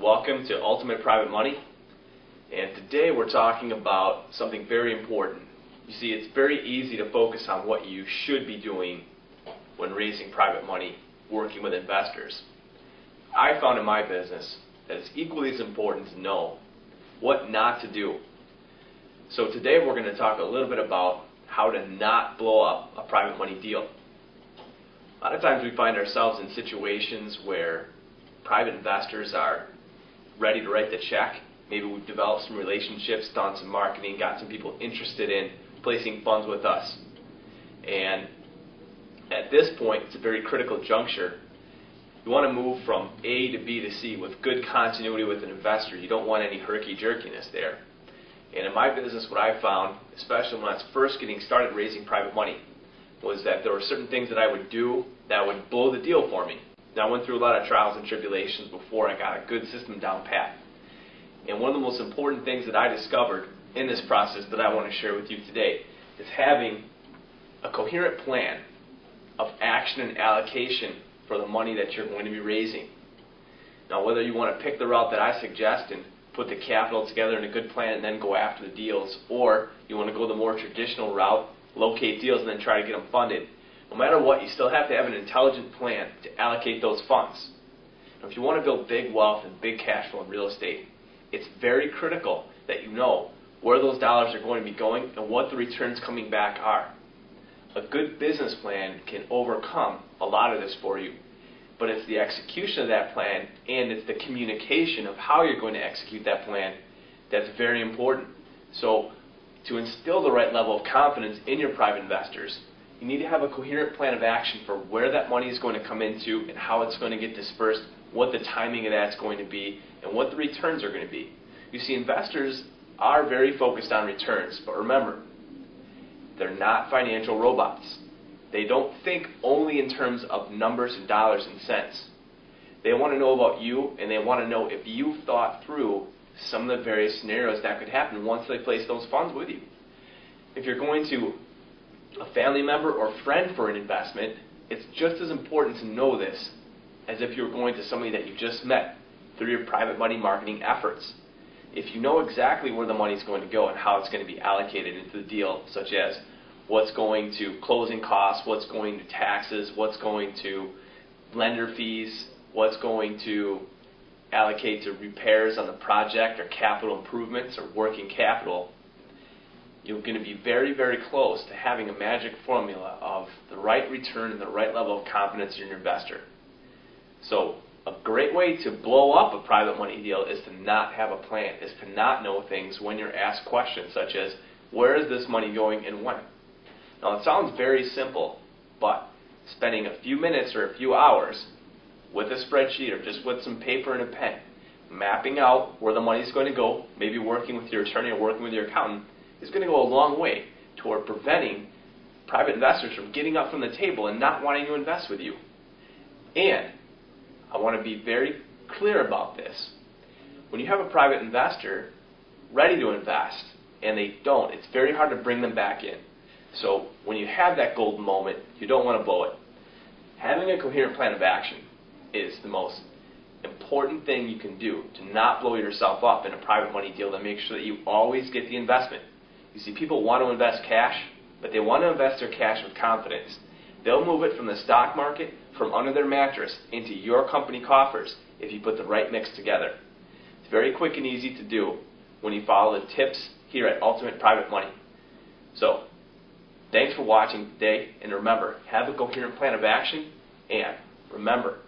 Welcome to Ultimate Private Money, and today we're talking about something very important. You see, it's very easy to focus on what you should be doing when raising private money, working with investors. I found in my business that it's equally as important to know what not to do. So today we're going to talk a little bit about how to not blow up a private money deal. A lot of times we find ourselves in situations where private investors are ready to write the check. Maybe we've developed some relationships, done some marketing, got some people interested in placing funds with us. And at this point, it's a very critical juncture. You want to move from A to B to C with good continuity with an investor. You don't want any herky-jerkiness there. And in my business, what I found, especially when I was first getting started raising private money, was that there were certain things that I would do that would blow the deal for me. Now, I went through a lot of trials and tribulations before I got a good system down pat. And one of the most important things that I discovered in this process that I want to share with you today is having a coherent plan of action and allocation for the money that you're going to be raising. Now, whether you want to pick the route that I suggest and put the capital together in a good plan and then go after the deals, or you want to go the more traditional route, locate deals and then try to get them funded, no matter what, you still have to have an intelligent plan to allocate those funds. Now, if you want to build big wealth and big cash flow in real estate, it's very critical that you know where those dollars are going to be going and what the returns coming back are. A good business plan can overcome a lot of this for you, but it's the execution of that plan and it's the communication of how you're going to execute that plan that's very important. So to instill the right level of confidence in your private investors, you need to have a coherent plan of action for where that money is going to come into and how it's going to get dispersed, what the timing of that's going to be, and what the returns are going to be. You see, investors are very focused on returns, but remember, they're not financial robots. They don't think only in terms of numbers and dollars and cents. They want to know about you, and they want to know if you've thought through some of the various scenarios that could happen once they place those funds with you. If you're going to a family member or friend for an investment, it's just as important to know this as if you're going to somebody that you just met through your private money marketing efforts. If you know exactly where the money is going to go and how it's going to be allocated into the deal, such as what's going to closing costs, what's going to taxes, what's going to lender fees, what's going to allocate to repairs on the project or capital improvements or working capital, you're going to be very, very close to having a magic formula of the right return and the right level of confidence in your investor. So a great way to blow up a private money deal is to not have a plan, is to not know things when you're asked questions such as, where is this money going and when? Now, it sounds very simple, but spending a few minutes or a few hours with a spreadsheet or just with some paper and a pen, mapping out where the money is going to go, maybe working with your attorney or working with your accountant, is going to go a long way toward preventing private investors from getting up from the table and not wanting to invest with you. And I want to be very clear about this. When you have a private investor ready to invest and they don't, it's very hard to bring them back in. So when you have that golden moment, you don't want to blow it. Having a coherent plan of action is the most important thing you can do to not blow yourself up in a private money deal, to make sure that you always get the investment. You see, people want to invest cash, but they want to invest their cash with confidence. They'll move it from the stock market, from under their mattress, into your company coffers if you put the right mix together. It's very quick and easy to do when you follow the tips here at Ultimate Private Money. So, thanks for watching today, and remember, have a coherent plan of action, and remember,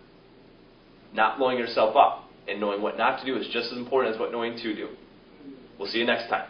not blowing yourself up and knowing what not to do is just as important as what knowing to do. We'll see you next time.